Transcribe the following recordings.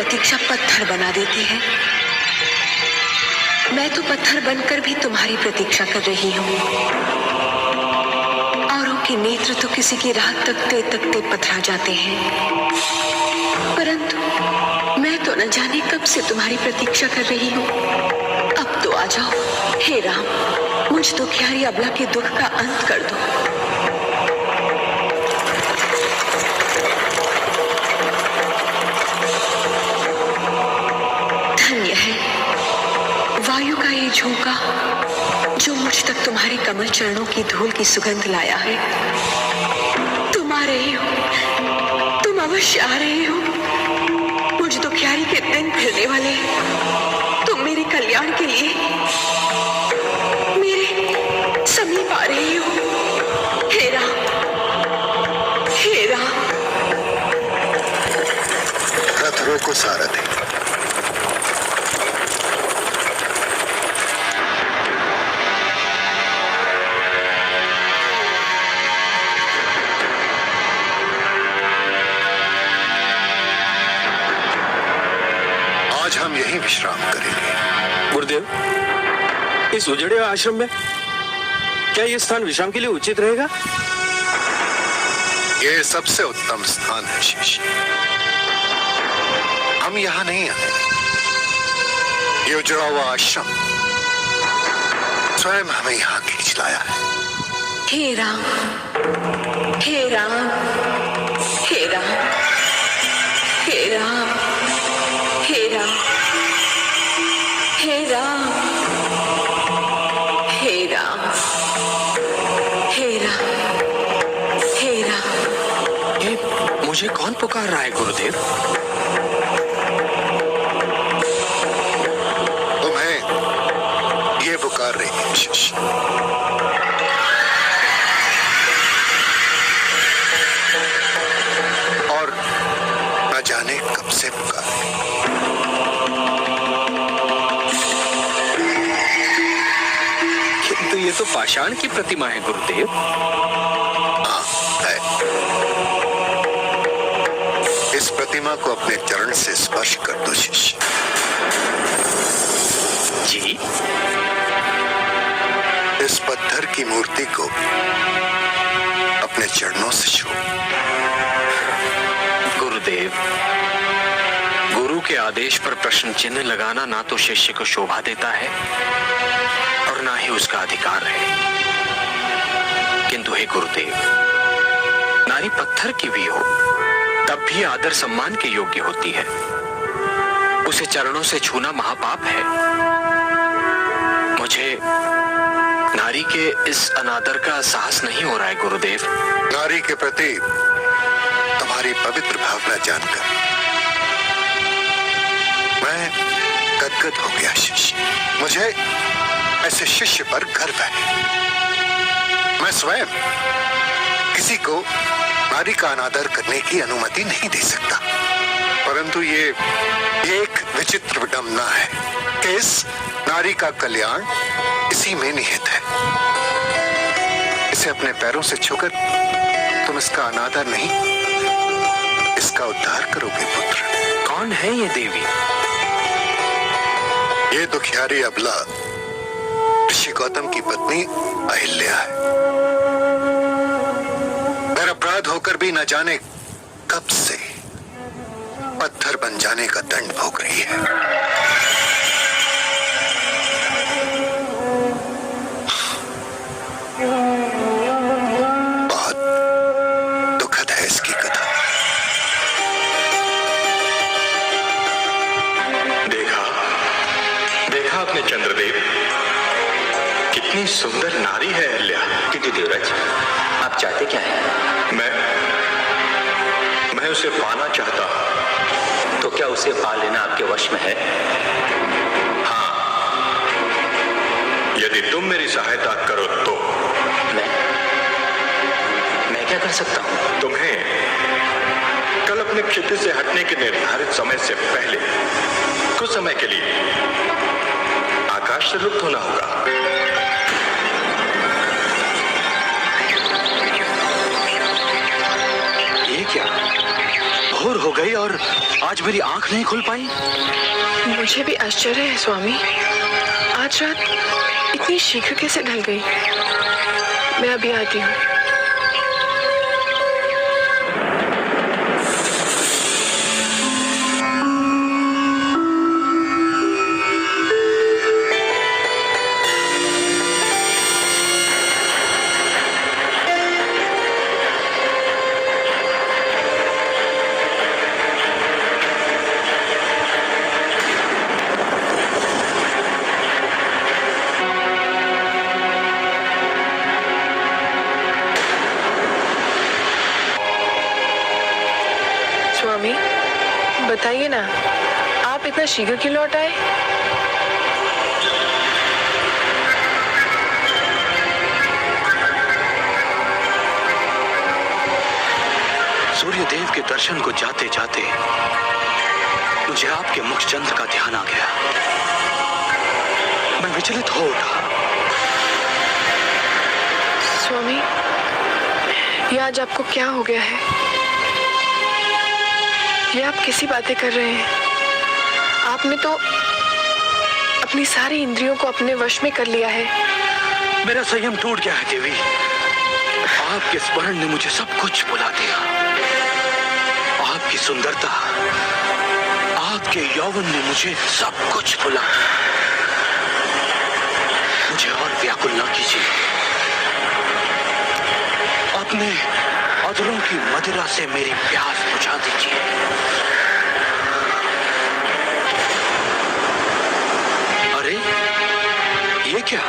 प्रतीक्षा पत्थर बना देते हैं। मैं तो पत्थर बनकर भी तुम्हारी प्रतीक्षा कर रही हूँ। औरों के नेत्र तो किसी की राह तकते तकते पथरा जाते हैं, परंतु मैं तो न जाने कब से तुम्हारी प्रतीक्षा कर रही हूँ। अब तो आ जाओ हे राम, मुझ दुखियारी अबला के दुख का अंत कर दो। धन्य है वायु का ये झोंका जो मुझ तक तुम्हारे कमल चरणों की धूल की सुगंध लाया है। तुम आ रहे हो, तुम अवश्य आ रहे हो। मुझ दुखियारी के दिन फिरने वाले तुम मेरे कल्याण के लिए मेरे समीप आ रहे हो। हे राम, हे राम। रथ रोको सारथी। हम यहीं विश्राम करेंगे। गुरुदेव, इस उजड़े आश्रम में क्या ये स्थान विश्राम के लिए उचित रहेगा? ये सबसे उत्तम स्थान है शिष्य। हम यहाँ नहीं आए। ये उजड़ा हुआ आश्रम स्वयं हमें यहाँ खींच लाया है। हे राम, हे राम, हे राम, हे राम, हे राम, हे राम, हे राम, हे राम, हे राम। ये मुझे कौन पुकार रहा है गुरुदेव? तुम्हें ये पुकार रही है शिष्य। और न जाने कब से पुकार तो ये तो पाषाण की प्रतिमा है गुरुदेव। हाँ है। इस प्रतिमा को अपने चरण से स्पर्श कर दो शिष्य। जी। इस पत्थर की मूर्ति को अपने चरणों से छू। गुरुदेव, गुरु के आदेश पर प्रश्न चिन्ह लगाना ना तो शिष्य को शोभा देता है और ना ही उसका अधिकार है। किंतु हे गुरुदेव, नारी पत्थर की भी हो तब भी आदर सम्मान के योग्य होती है। उसे चरणों से छूना महापाप है। मुझे नारी के इस अनादर का साहस नहीं हो रहा है गुरुदेव। नारी के प्रति तुम्हारी पवित्र भावना जानकर मैं गदगद हो गया शिष्य। मुझे ऐसे शिष्य पर गर्व है। मैं स्वयं किसी को नारी का अनादर करने की अनुमति नहीं दे सकता, परंतु ये एक विचित्र विडंबना है कि इस नारी का कल्याण इसी में निहित है। इसे अपने पैरों से छूकर तुम इसका अनादर नहीं, इसका उद्धार करोगे पुत्र। कौन है ये देवी? ये दुखियारी अबला ऋषि गौतम की पत्नी अहिल्या है। निरपराध होकर भी न जाने कब से पत्थर बन जाने का दंड भोग रही है। बहुत दुखद है इसकी कथा। देखा आपने चंद्रदेव, कितनी सुंदर नारी है अहिल्या। किंतु देवराज, आप चाहते क्या है? मैं उसे पाना चाहता हूं। तो क्या उसे पा लेना आपके वश में है? हाँ, यदि तुम मेरी सहायता करो तो। मैं क्या कर सकता हूं? तुम्हें कल अपने क्षितिज से हटने के निर्धारित समय से पहले कुछ समय के लिए आकाश से लुप्त होना होगा। ये क्या? भोर हो सो गई और आज मेरी आंख नहीं खुल पाई। मुझे भी आश्चर्य है स्वामी, आज रात इतनी शीघ्र कैसे ढल गई। मैं अभी आती हूँ। स्वामी बताइए ना, आप इतना शीघ्र क्यों लौट आए? सूर्यदेव के दर्शन को जाते जाते मुझे आपके मुख चंद्र का ध्यान आ गया। मैं विचलित हो उठा। स्वामी, ये आज आपको क्या हो गया है? ये आप कैसी बातें कर रहे हैं? आपने तो अपनी सारी इंद्रियों को अपने वश में कर लिया है। मेरा संयम टूट गया है देवी। आपके स्मरण ने मुझे सब कुछ भुला दिया। आपकी सुंदरता, आपके यौवन ने मुझे सब कुछ भुला दिया। मुझे और व्याकुल न कीजिए। अपने अधरों की मदिरा से मेरी प्यास बुझा दीजिए। अरे ये क्या,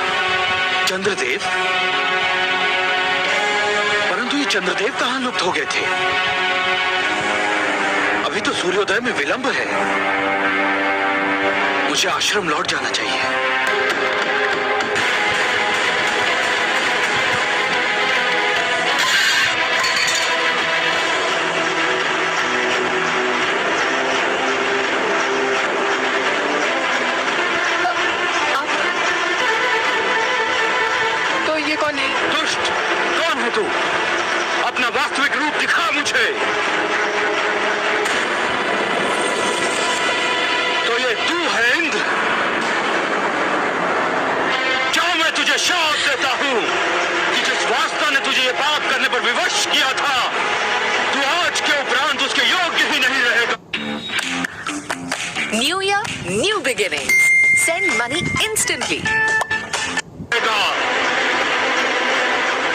चंद्रदेव? परंतु ये चंद्रदेव कहां लुप्त हो गए थे? अभी तो सूर्योदय में विलंब है। मुझे आश्रम लौट जाना चाहिए। दुष्ट, कौन है तू? अपना वास्तविक रूप दिखा मुझे। तो ये तू है इंद्र? क्या मैं तुझे श्राप देता हूं कि जिस वास्ता ने तुझे ये पाप करने पर विवश किया था, तू आज के उपरांत उसके योग्य ही नहीं रहेगा। New year, new beginnings. Send money instantly.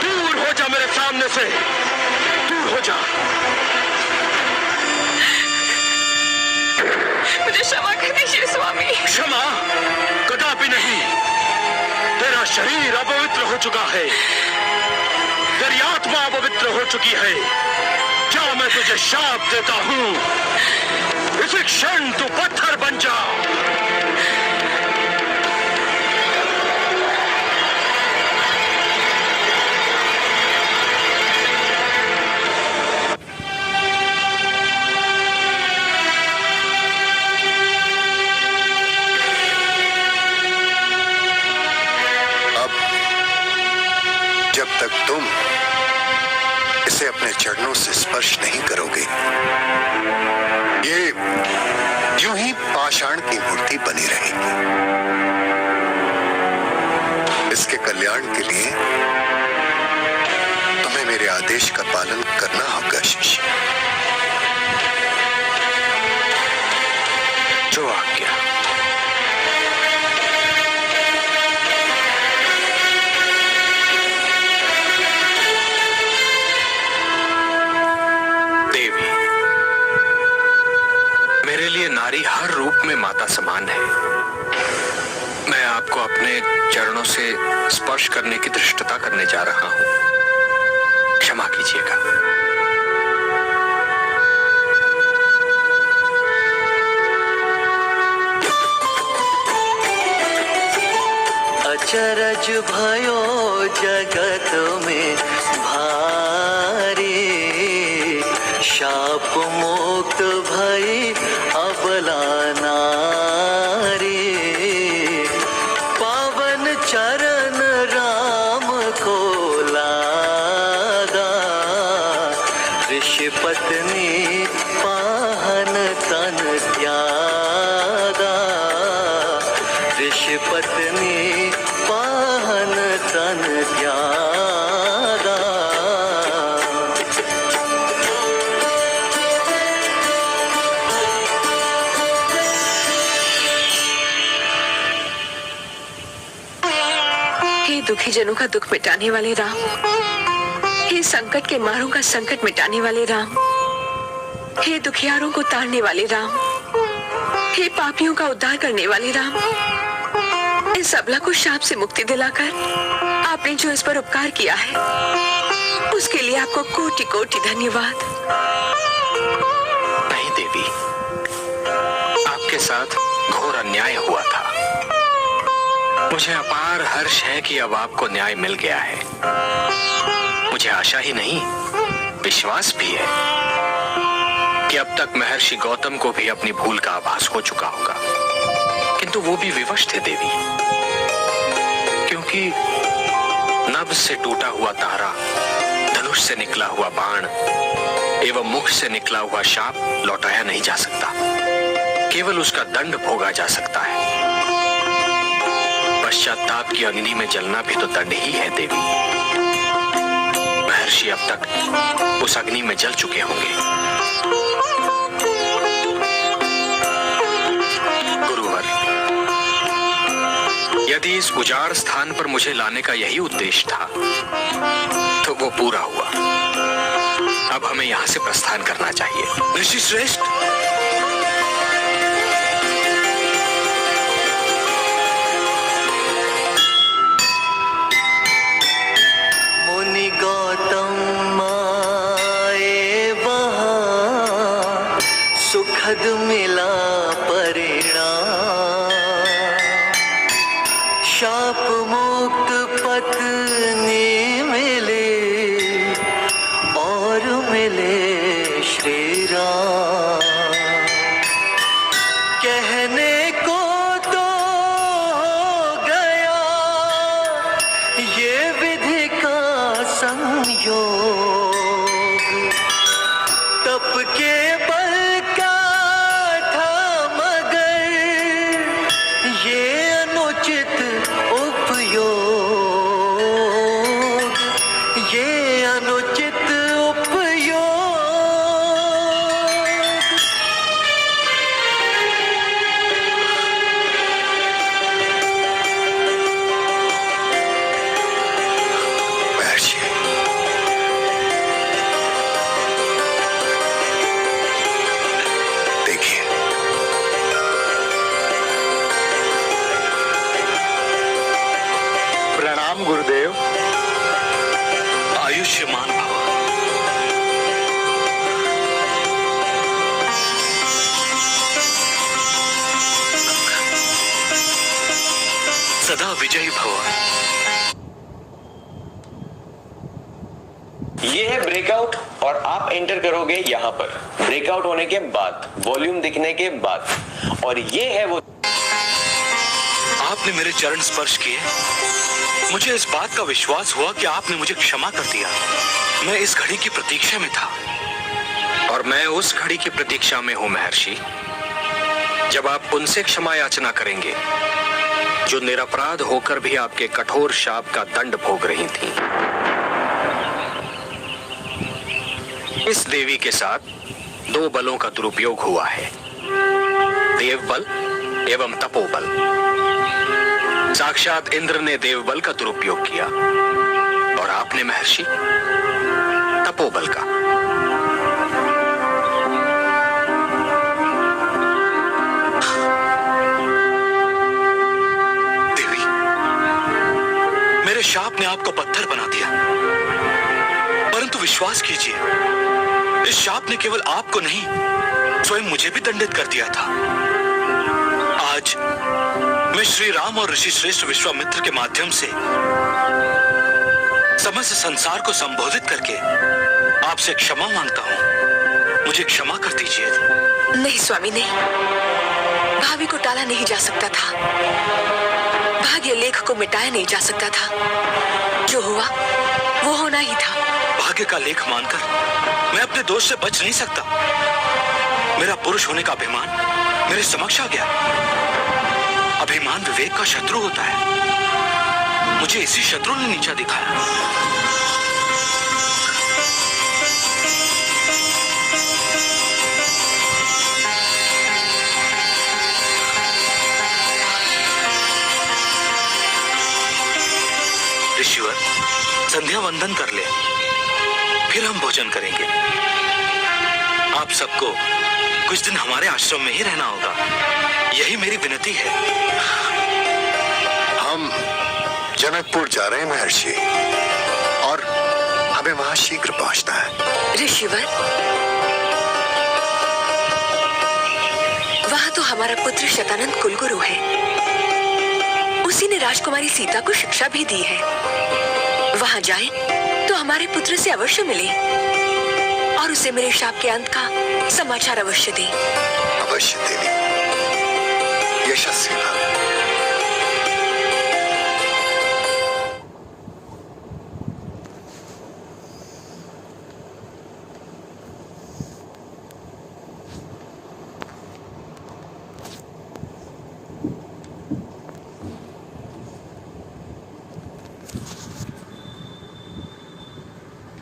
दूर हो जा मेरे सामने से, दूर हो जा। मुझे क्षमा कर दीजिए स्वामी। क्षमा कदापि नहीं। तेरा शरीर अपवित्र हो चुका है, तेरी आत्मा अपवित्र हो चुकी है। क्या मैं तुझे शाप देता हूं? इसी क्षण तू पत्थर बन जा। जब तक तुम इसे अपने चरणों से स्पर्श नहीं करोगे, ये यूं ही पाषाण की मूर्ति बनी रहेगी। इसके कल्याण के लिए तुम्हें मेरे आदेश का पालन करना होगा शिष्य। जो आज्ञा। मेरे लिए नारी हर रूप में माता समान है। मैं आपको अपने चरणों से स्पर्श करने की धृष्टता करने जा रहा हूं। क्षमा कीजिएगा। अचरज भयो जगत में भारी, शाप मुक्त भई अबला नारी। पावन चरण राम को लागा, ऋषि पत्नी पाहन तन त्यागा, ऋषि पत्नी पाहन तन त्यागा। हे दुखी जनों का दुख मिटाने वाले राम, हे संकट के मारों का संकट मिटाने वाले राम, हे दुखियारों को तारने वाले राम, हे पापियों का उद्धार करने वाले राम, इस अबला को शाप से मुक्ति दिलाकर आपने जो इस पर उपकार किया है उसके लिए आपको कोटि कोटि धन्यवाद। नहीं देवी, आपके साथ घोर अन्याय हुआ था। मुझे अपार हर्ष है कि अब आपको न्याय मिल गया है। मुझे आशा ही नहीं, विश्वास भी है कि अब तक महर्षि गौतम को भी अपनी भूल का आभास हो चुका होगा, किंतु वो भी विवश थे देवी, क्योंकि नभ से टूटा हुआ तारा, धनुष से निकला हुआ बाण एवं मुख से निकला हुआ शाप लौटाया नहीं जा सकता, केवल उसका दंड भोगा जा सकता है। पश्चाताप की अग्नि में जलना भी तो दंड ही है देवी। महर्षि अब तक उस अग्नि में जल चुके होंगे। गुरुवर, यदि इस उजाड़ स्थान पर मुझे लाने का यही उद्देश्य था तो वो पूरा हुआ। अब हमें यहाँ से प्रस्थान करना चाहिए। ऋषि श्रेष्ठ, मुनि गौतम आए वहाँ, सुखद मिला परिणाम। शाप मुक्त पत्नी मिले और मिले श्री राम। कहने को तो हो गया ये विधि का संयोग, तप के बल का था मगर ये अनुचित उपयोग, ये अनुचित उपयोग। महर्षि, देखिए, प्रणाम गुरुदेव। आयुष्मान भव। सदा विजयी भव। ये है ब्रेकआउट और आप एंटर करोगे यहाँ पर ब्रेकआउट होने के बाद, वॉल्यूम दिखने के बाद। और ये है वो। आपने मेरे चरण स्पर्श किए, मुझे इस बात का विश्वास हुआ कि आपने मुझे क्षमा कर दिया। मैं इस घड़ी की प्रतीक्षा में था। और मैं उस घड़ी की प्रतीक्षा में हूं महर्षि, जब आप उनसे क्षमा याचना करेंगे जो निरपराध होकर भी आपके कठोर शाप का दंड भोग रही थीं। इस देवी के साथ दो बलों का दुरुपयोग हुआ है, देव बल एवं तपोबल। साक्षात इंद्र ने देव बल का दुरुपयोग किया और आपने महर्षि तपोबल का। देवी, मेरे शाप ने आपको पत्थर बना दिया, परंतु विश्वास कीजिए, इस शाप ने केवल आपको नहीं स्वयं मुझे भी दंडित कर दिया था। आज मैं श्री राम और ऋषि श्रेष्ठ विश्वामित्र के माध्यम से समस्त संसार को संबोधित करके आपसे क्षमा मांगता हूँ। मुझे क्षमा कर दीजिए। नहीं स्वामी, नहीं। भावी को टाला नहीं जा सकता था, भाग्य लेख को मिटाया नहीं जा सकता था। जो हुआ वो होना ही था। भाग्य का लेख मानकर मैं अपने दोष से बच नहीं सकता। मेरा पुरुष होने का अभिमान मेरे समक्ष आ गया। अभिमान विवेक का शत्रु होता है। मुझे इसी शत्रु ने नीचा दिखाया। ऋषिवर, संध्या वंदन कर ले, फिर हम भोजन करेंगे। आप सबको कुछ दिन हमारे आश्रम में ही रहना होगा, यही मेरी विनती है। हम जनकपुर जा रहे हैं महर्षि, और हमें वहां शीघ्र पहुंचना है। ऋषिवर, वहां तो हमारा पुत्र शतानंद कुलगुरु है। उसी ने राजकुमारी सीता को शिक्षा भी दी है। वहां जाएं तो हमारे पुत्र से अवश्य मिले और उसे मेरे शाप के अंत का समाचार अवश्य दें। अवश्य देवी, यशस्वी भव।